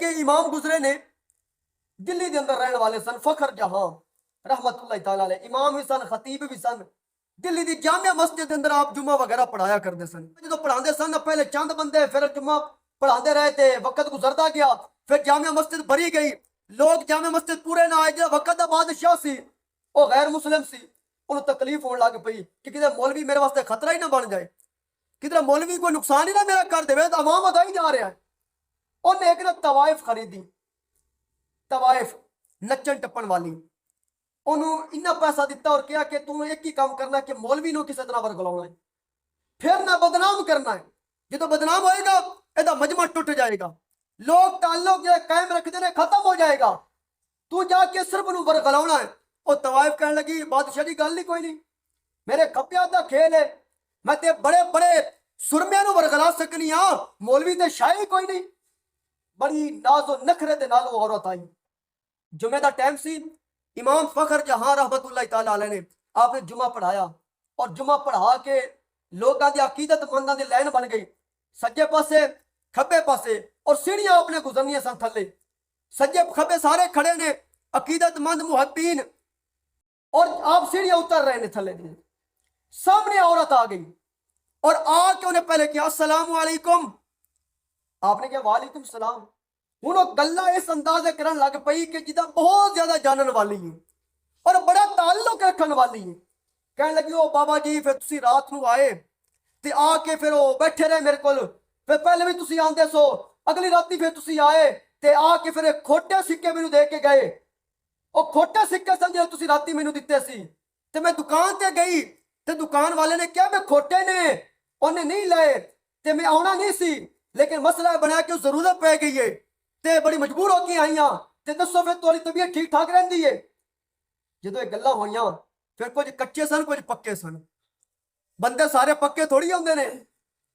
एक इमाम गुजरे ने दिल्ली के अंदर रहने वाले सन, फखर जहां रहमतुल्लाह तआला अलैह, इमाम भी सन, खतीब भी सन। दिल्ली की जामिया मस्जिद के अंदर आप जुम्मा वगैरह पढ़ाया करते सन। जो पढ़ाते सन पहले चंद बंदे, फिर जुम्मा पढ़ाते रहे थे, वक्त गुजरता गया, फिर जामिया मस्जिद भरी गई, लोग जामिया मस्जिद पूरे ना आए। जो वक्त का बादशाह सी वो गैर मुस्लिम सी, उन्हें तकलीफ होने लग पई कि किधर मौलवी मेरे वास्ते खतरा ही ना बन जाए, किधर मौलवी कोई नुकसान ही ना मेरा कर दे, तो अवाम अदा ही जा रहा है। उन्हें एक ना तवाइफ खरीदी, तवाइफ नचन टप्पन वाली। उन्होंने इन्ना पैसा दिता और कहा कि तू एक ही काम करना कि मौलवी नो किसी तरह वरगलाना है, फिर ना बदनाम करना है। जो बदनाम होएगा एदा मजमा टूट जाएगा, लोग ताल्लुक जो कायम रखते हैं खत्म हो जाएगा। तू जाके सिर्फ उन्होंने वरगलाना है। और तवाइफ कहने लगी बादशाह की गल ही कोई नहीं, मेरे खप्पिया का खेल है, मैं ते बड़े बड़े सुरमिया वरगला सकनी हाँ, मौलवी तो शाही कोई नहीं। बड़ी नाजो नखरे दे नाल वो औरत आई। जुमे का टाइम सी, इमाम फखर जहां रहमतुल्लाह तआला अलैह ने आपने जुमा पढ़ाया, और जुमा पढ़ा के लोगों की अकीदतमंदां दी लाइन बन गई, सज्जे पासे खब्बे पासे, और सीढ़ियां आपने गुजरनियां सन थले, सज्जे खब्बे सारे खड़े ने अकीदतमंद मुहब्बीन, और आप सीढ़ियां उतर रहे ने थले दी। सामने औरत आ गई और आके उन्हें पहले किया अस्सलाम वालेकुम, आपने कहा वालेकुम सलाम। हूँ गल्ला इस अंदाजे करन लग पई कि जिदा बहुत ज्यादा जानन वाली है और बड़ा ताल्लुक रखन वाली है। कहने लगी ओ बाबा जी फिर तुसी रात को आए ते आके फिर वो बैठे रहे मेरे को, फिर पहले भी तुसी आंदे सो, अगली राती फिर तुसी आए ते आके फिर खोटे सिक्के मैनू दे के गए। वो खोटे सिक्के सन जो तुसी राती मैनू दिते सी, ते मैं दुकान ते गई ते दुकान वाले ने कहा मैं खोटे ने, उन्हें नहीं लाए ते मैं आना नहीं सी, लेकिन मसला बना के जरूरत पै गई है ते बड़ी मजबूर होके आई हाँ, ते दसो फिर थोड़ी तबीयत ठीक ठाक रही है। जो ये गल्लां होइयां फिर कुछ कच्चे सन कुछ पक्के सन। बंदे सारे पक्के थोड़ी होंदे ने,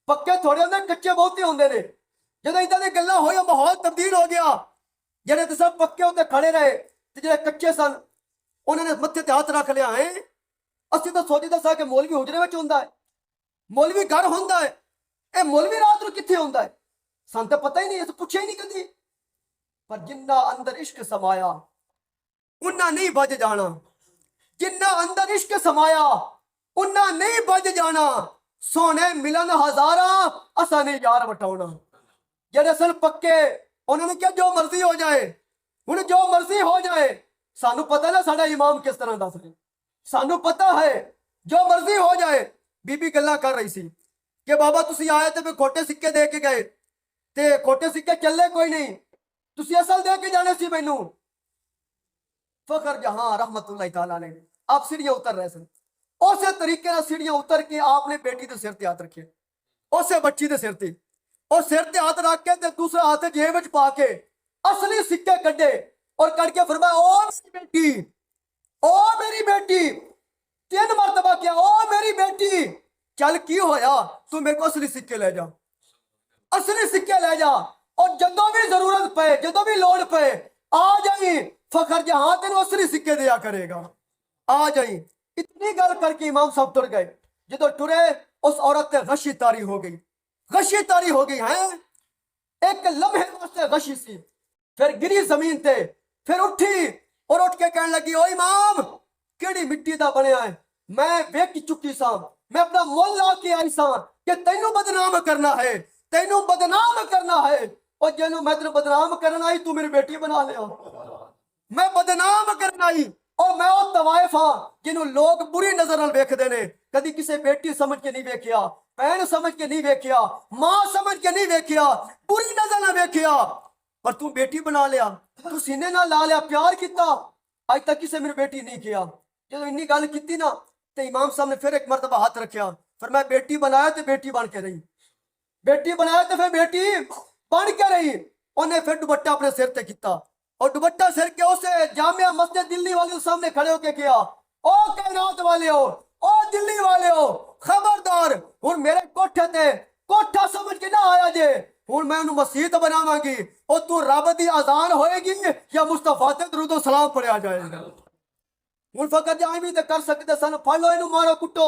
पक्के थोड़े होंदे, कच्चे बहुत ही होंदे ने। जो इदां दी गल्लां होइयां माहौल तब्दील हो गया, जेडे ते सब पक्के उत्ते खड़े रहे ते जेडे कच्चे सन उन्होंने मत्थे ते हाथ रख लिया है। असि तो सोचदे सा कि मौलवी हुजरे विच हुंदा है, मौलवी घर हुंदा है, ए मौलवी रात नूं कित्थे हुंदा है, सानूं तां पता ही नहीं, असीं पुछिया ही नहीं कदी। पर जिन्ना अंदर इश्क समाया उन्ना नहीं बज जाना, जिन्ना अंदर इश्क समाया उन्ना नहीं बज जाना। सोने मिलन हजारा असा ने यार वटाउना। जेडे सन पक्के उन्होंने क्या जो मर्जी हो जाए, हुण जो मर्जी हो जाए, सानू पता ना साडा इमाम किस तरह दस रहे, सानू पता है जो मर्जी हो जाए। बीबी गल्ला कर रही सी कि बाबा तुसी आए ते फिर खोटे सिक्के दे के गए, ते खोटे सिक्के चले कोई नहीं, तुसी असल दे के जाने सी मैनू। फखर जहां रहमतुल्लाह तआला अलैह ने आप सीढ़ियां उतर रहे सन, उस तरीके नाल सीढ़ियां उतर के आपने बेटी के सिर ते हाथ रखे, उस बच्ची के सिर ते, और सिर ते हाथ रख के दूसरा हाथ जेब विच पा के असली सिक्के कड्डे और कट के फरमाया ओ मेरी बेटी, ओ मेरी बेटी। 3 मरतबा किया ओ मेरी बेटी, चल की होया, तू मेरे को असली सिक्के ले जा, असली सिक्के ले जा, और जदों भी जरूरत पे, जदों भी लोड़ पे आ जाई, फखर जहां तेन असली सिक्के दिया करेगा, आ जाई। इतनी गल करके इमाम साहब तुर गए। जो टुरे उस औरत से गशी तारी हो गई, गशी तारी हो गई है, एक लम्हे वास्ते गशी सी, फिर गिरी जमीन ते, फिर उठी और उठ के कहने लगी ओ इमाम केड़ी मिट्टी दा बनया है, मैं वेख चुकी सा, मैं अपना मुल ला के आई सा कि तेनू बदनाम करना है, तेनू बदनाम करना है। और जेनू मैं तेन बदनाम करना आई तू मेरी बेटी बना लिया, मैं बदनाम करना आई। और मैं वो तवाइफ हाँ जिन्हों लोग बुरी नजर नाल वेखदे ने, कदी किसी बेटी समझ के नहीं वेखिया, भैन समझ के नहीं वेखिया, मां समझ के नहीं वेखिया, बुरी नजर नाल वेखिया, पर तू बेटी बना लिया, तू सीने नाल ला लिया, प्यार किया, अज तक किसी मेरी बेटी नहीं किया। जो इन्नी गल की ना तो इमाम साहब ने फिर एक मरतबा हाथ रखा, फिर मैं बेटी बनाया तो बेटी बन के रही, बेटी बनाया तो फिर बेटी बन के रही। उन्हें फिर दुपट्टा अपने सिर ते किया और दुपट्टा सिर के उसे जामिया मस्जिद दिल्ली वाले सामने खड़े होके किया, ओ कायनात वाले हो, ओ दिल्ली वाले हो, खबरदार हुण मेरे कोठे ते कोठा समझ के ना आया जे, हुण मैं उन्हें मसीत बनावांगी, और तू रब दी अजान होएगी या मुस्तफा ते दरूद सलाम पढ़िया जाएगा। हुण फकत जाए भी तो कर सकते सन, फड़ लो इनू मारो कुटो।